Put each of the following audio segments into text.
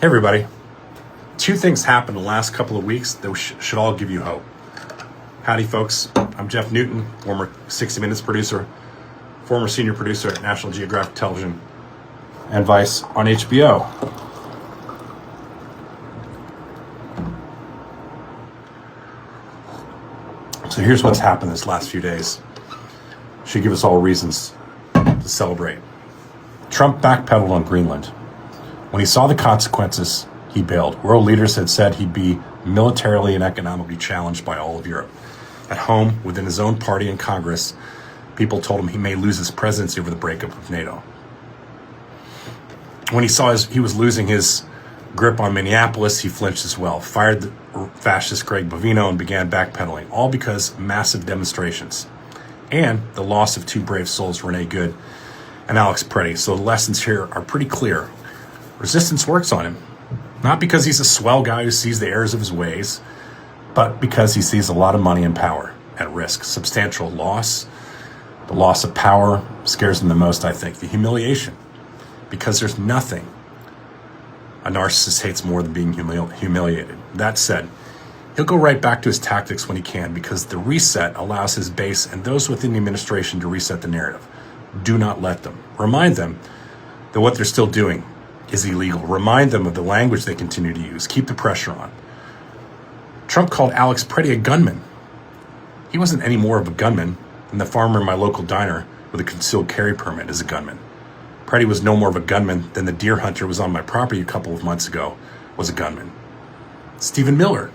Hey everybody. Two things happened in the last couple of weeks that should all give you hope. Howdy folks, I'm Jeff Newton, former 60 Minutes producer, former senior producer at National Geographic Television and Vice on HBO. So here's what's happened this last few days. Should give us all reasons to celebrate. Trump backpedaled on Greenland. When he saw the consequences, he bailed. World leaders had said he'd be militarily and economically challenged by all of Europe. At home, within his own party and Congress, people told him he may lose his presidency over the breakup of NATO. When he saw he was losing his grip on Minneapolis, he flinched as well, fired the fascist Greg Bovino and began backpedaling, all because of massive demonstrations and the loss of two brave souls, Renee Good and Alex Preddy. So the lessons here are pretty clear. Resistance works on him, not because he's a swell guy who sees the errors of his ways, but because he sees a lot of money and power at risk. Substantial loss. The loss of power scares him the most, I think. The humiliation, because there's nothing a narcissist hates more than being humiliated. That said, he'll go right back to his tactics when he can, because the reset allows his base and those within the administration to reset the narrative. Do not let them. Remind them that what they're still doing is illegal. Remind them of the language they continue to use. Keep the pressure on. Trump called Alex Preddy a gunman. He wasn't any more of a gunman than the farmer in my local diner with a concealed carry permit is a gunman. Preddy was no more of a gunman than the deer hunter who was on my property a couple of months ago was a gunman. Stephen Miller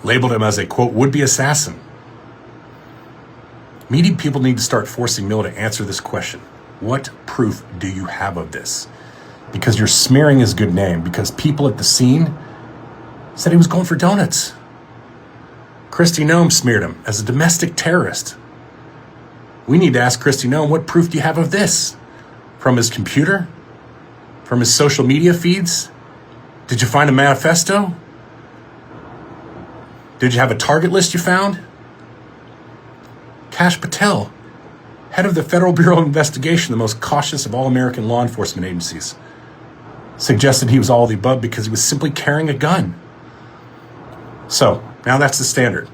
labeled him as a, quote, would-be assassin. Media people need to start forcing Miller to answer this question. What proof do you have of this? Because you're smearing his good name, because people at the scene said he was going for donuts. Kristi Noem smeared him as a domestic terrorist. We need to ask Kristi Noem, what proof do you have of this? From his computer? From his social media feeds? Did you find a manifesto? Did you have a target list you found? Kash Patel, head of the Federal Bureau of Investigation, the most cautious of all American law enforcement agencies, suggested he was all of the above because he was simply carrying a gun. So, now that's the standard.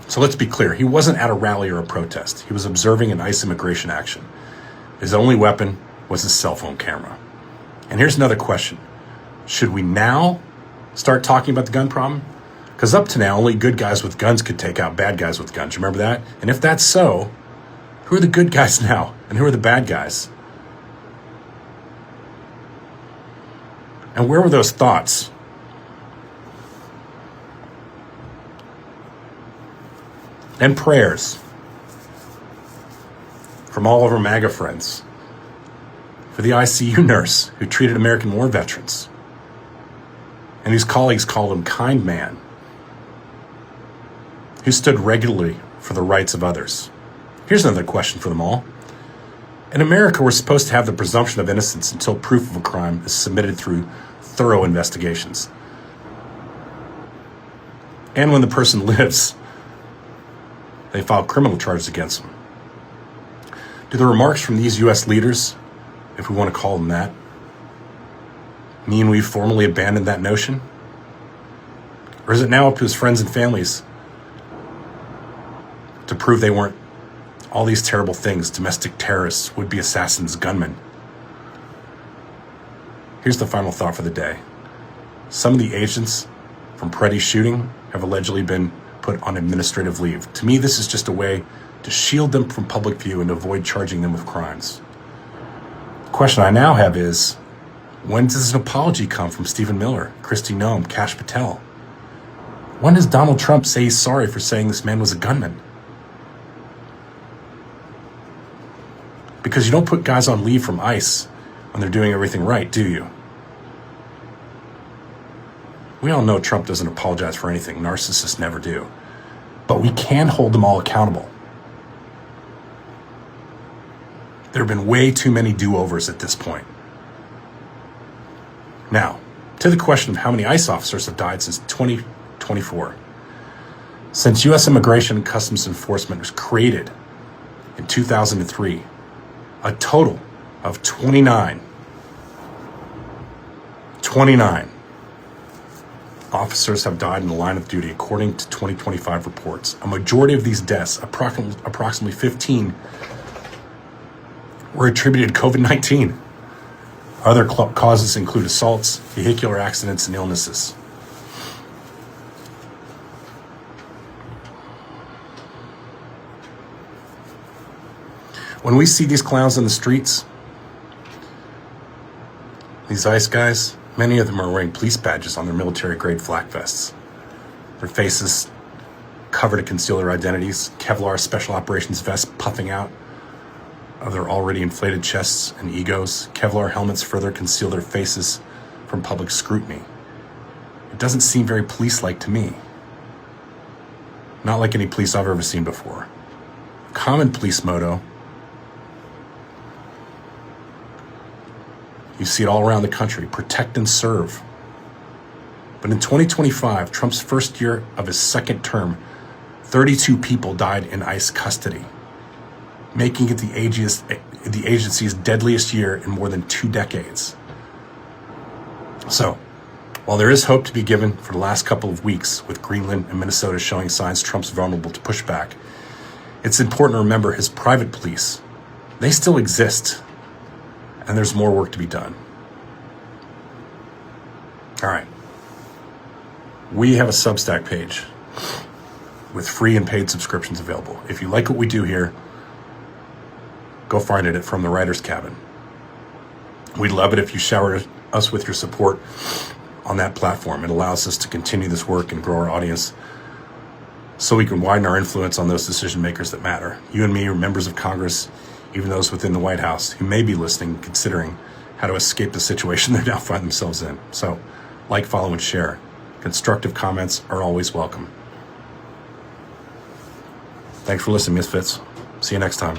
So let's be clear. He wasn't at a rally or a protest. He was observing an ICE immigration action. His only weapon was his cell phone camera. And here's another question. Should we now start talking about the gun problem? Because up to now, only good guys with guns could take out bad guys with guns. Remember that? And if that's so, who are the good guys now? And who are the bad guys? And where were those thoughts? And prayers from all of our MAGA friends for the ICU nurse who treated American war veterans and whose colleagues called him kind man, who stood regularly for the rights of others. Here's another question for them all. In America, we're supposed to have the presumption of innocence until proof of a crime is submitted through thorough investigations. And when the person lives, they file criminal charges against them. Do the remarks from these U.S. leaders, if we want to call them that, mean we've formally abandoned that notion? Or is it now up to his friends and families to prove they weren't all these terrible things, domestic terrorists, would-be assassins, gunmen? Here's the final thought for the day. Some of the agents from Preddy's shooting have allegedly been put on administrative leave. To me, this is just a way to shield them from public view and avoid charging them with crimes. The question I now have is, when does an apology come from Stephen Miller, Kristi Noem, Kash Patel? When does Donald Trump say he's sorry for saying this man was a gunman? Because you don't put guys on leave from ICE when they're doing everything right, do you? We all know Trump doesn't apologize for anything. Narcissists never do. But we can hold them all accountable. There have been way too many do-overs at this point. Now, to the question of how many ICE officers have died since 2024. Since U.S. Immigration and Customs Enforcement was created in 2003, a total of 29 officers have died in the line of duty, according to 2025 reports. A majority of these deaths, approximately 15, were attributed to COVID-19. Other causes include assaults, vehicular accidents, and illnesses. When we see these clowns in the streets, these ICE guys, many of them are wearing police badges on their military-grade flak vests. Their faces covered to conceal their identities, Kevlar special operations vests puffing out of their already inflated chests and egos. Kevlar helmets further conceal their faces from public scrutiny. It doesn't seem very police-like to me. Not like any police I've ever seen before. Common police motto. You see it all around the country: protect and serve. But in 2025, Trump's first year of his second term, 32 people died in ICE custody, making it the agency's deadliest year in more than 2 decades. So, while there is hope to be given for the last couple of weeks, with Greenland and Minnesota showing signs Trump's vulnerable to pushback, it's important to remember his private police. They still exist, and there's more work to be done. All right. We have a Substack page with free and paid subscriptions available. If you like what we do here, go find it From the Writer's Cabin. We'd love it if you shower us with your support on that platform. It allows us to continue this work and grow our audience so we can widen our influence on those decision makers that matter. You and me are members of Congress, even those within the White House who may be listening, considering how to escape the situation they now find themselves in. So, like, follow, and share. Constructive comments are always welcome. Thanks for listening, Misfits. See you next time.